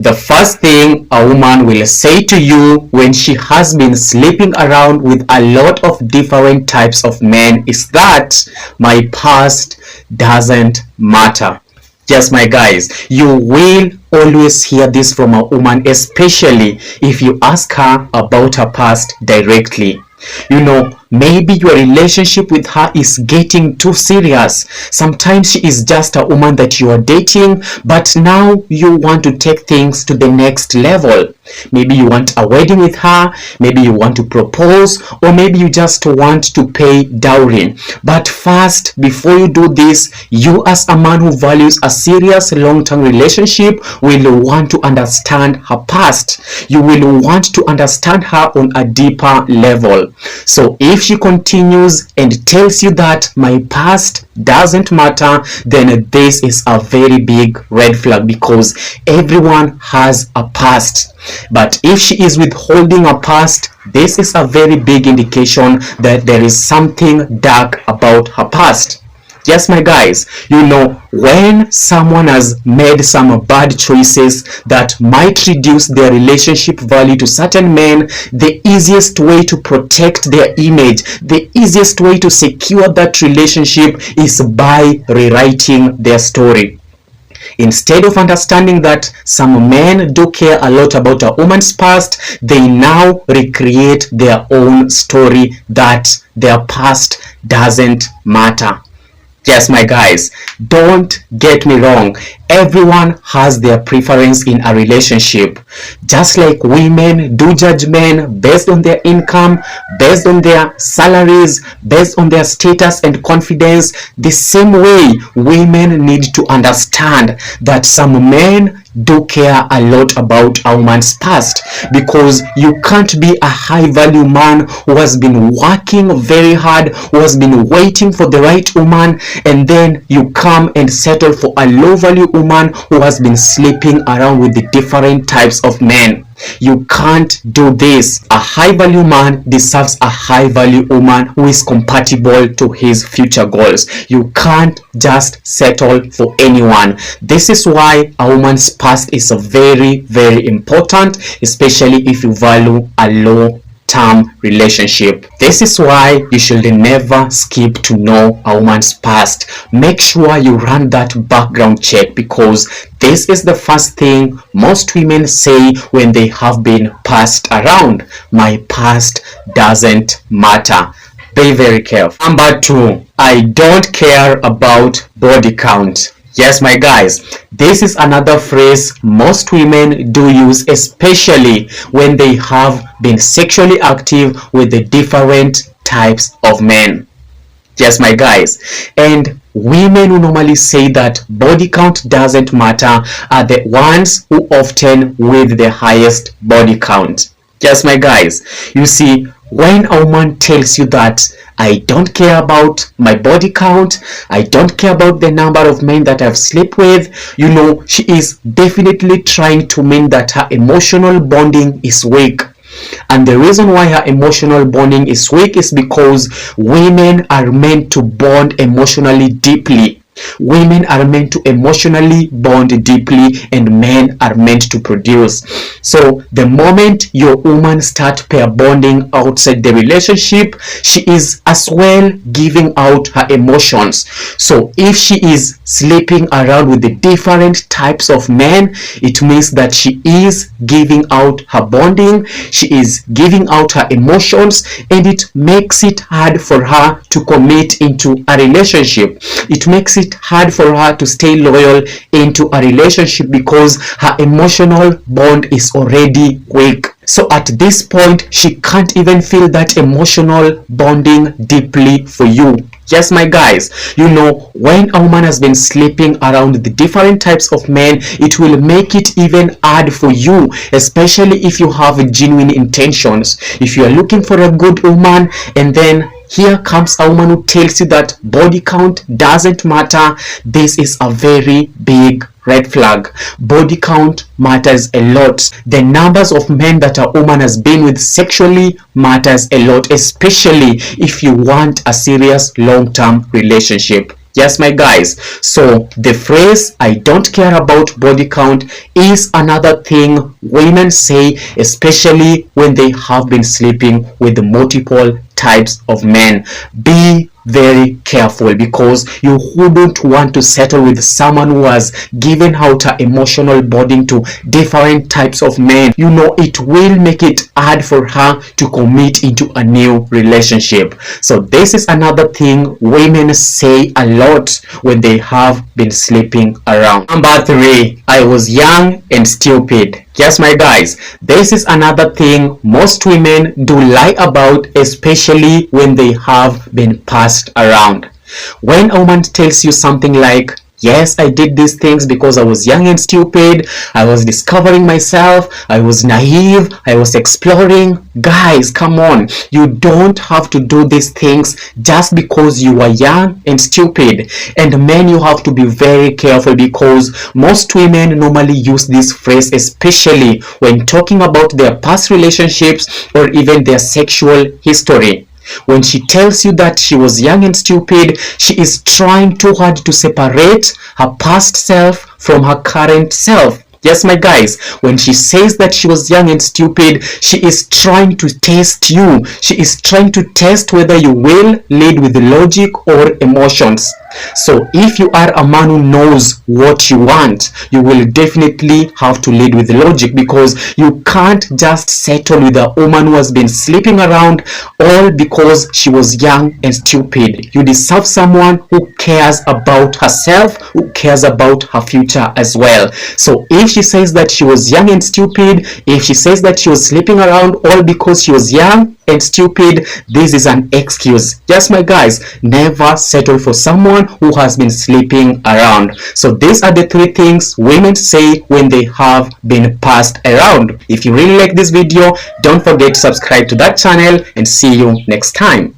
The first thing a woman will say to you when she has been sleeping around with a lot of different types of men is that my past doesn't matter. Yes, my guys, you will always hear this from a woman, especially if you ask her about her past directly. Maybe your relationship with her is getting too serious. Sometimes she is just a woman that you are dating, but now you want to take things to the next level. Maybe you want a wedding with her, maybe you want to propose, or maybe you just want to pay dowry. But first, before you do this, you as a man who values a serious long-term relationship will want to understand her past. You will want to understand her on a deeper level. So if she continues and tells you that my past doesn't matter, then this is a very big red flag, because everyone has a past. But if she is withholding a past, this is a very big indication that there is something dark about her past. Yes, my guys, when someone has made some bad choices that might reduce their relationship value to certain men, the easiest way to protect their image, the easiest way to secure that relationship is by rewriting their story. Instead of understanding that some men do care a lot about a woman's past, they now recreate their own story that their past doesn't matter. Yes, my guys, don't get me wrong. Everyone has their preference in a relationship. Just like women do judge men based on their income, based on their salaries, based on their status and confidence, the same way women need to understand that some men do care a lot about a woman's past, because you can't be a high value man who has been working very hard, who has been waiting for the right woman, and then you come and settle for a low value woman who has been sleeping around with the different types of men. You can't do this. A high value man deserves a high value woman who is compatible to his future goals. You can't just settle for anyone. This is why a woman's past is very, very important, especially if you value a low-term relationship. This is why you should never skip to know a woman's past. Make sure you run that background check, because this is the first thing most women say when they have been passed around. My past doesn't matter. Be very careful. Number 2, I don't care about body count. Yes, my guys, this is another phrase most women do use, especially when they have been sexually active with the different types of men. Yes, my guys, and women who normally say that body count doesn't matter are the ones who often with the highest body count. Yes, my guys, you see, when a woman tells you that I don't care about my body count, I don't care about the number of men that I've slept with, she is definitely trying to mean that her emotional bonding is weak. And the reason why her emotional bonding is weak is because women are meant to bond emotionally deeply. Women are meant to emotionally bond deeply, and men are meant to produce. So the moment your woman starts pair bonding outside the relationship, she is as well giving out her emotions. So if she is sleeping around with the different types of men, it means that she is giving out her bonding, she is giving out her emotions, and it makes it hard for her to commit into a relationship. It makes it hard for her to stay loyal into a relationship because her emotional bond is already weak. So at this point, she can't even feel that emotional bonding deeply for you. Yes, my guys, when a woman has been sleeping around the different types of men, it will make it even hard for you, especially if you have genuine intentions. If you are looking for a good woman, and then here comes a woman who tells you that body count doesn't matter, this is a very big red flag. Body count matters a lot. The numbers of men that a woman has been with sexually matters a lot, especially if you want a serious long-term relationship. Yes, my guys. So the phrase "I don't care about body count" is another thing women say, especially when they have been sleeping with multiple types of men. Be very careful, because you wouldn't want to settle with someone who has given out her emotional bonding to different types of men. You know, it will make it hard for her to commit into a new relationship. So this is another thing women say a lot when they have been sleeping around. Number 3, I was young and stupid. Yes, my guys, this is another thing most women do lie about, especially when they have been passed around. When a woman tells you something like, "Yes, I did these things because I was young and stupid. I was discovering myself. I was naive. I was exploring." Guys, come on. You don't have to do these things just because you are young and stupid. And men, you have to be very careful, because most women normally use this phrase, especially when talking about their past relationships or even their sexual history. When she tells you that she was young and stupid, she is trying too hard to separate her past self from her current self. Yes, my guys, when she says that she was young and stupid, she is trying to test you. She is trying to test whether you will lead with logic or emotions. So if you are a man who knows what you want, you will definitely have to lead with logic, because you can't just settle with a woman who has been sleeping around all because she was young and stupid. You deserve someone who cares about herself, who cares about her future as well. So if she says that she was young and stupid, if she says that she was sleeping around all because she was young and stupid, this is an excuse. Yes, my guys, never settle for someone who has been sleeping around. So these are the 3 things women say when they have been passed around. If you really like this video, don't forget to subscribe to that channel, and see you next time.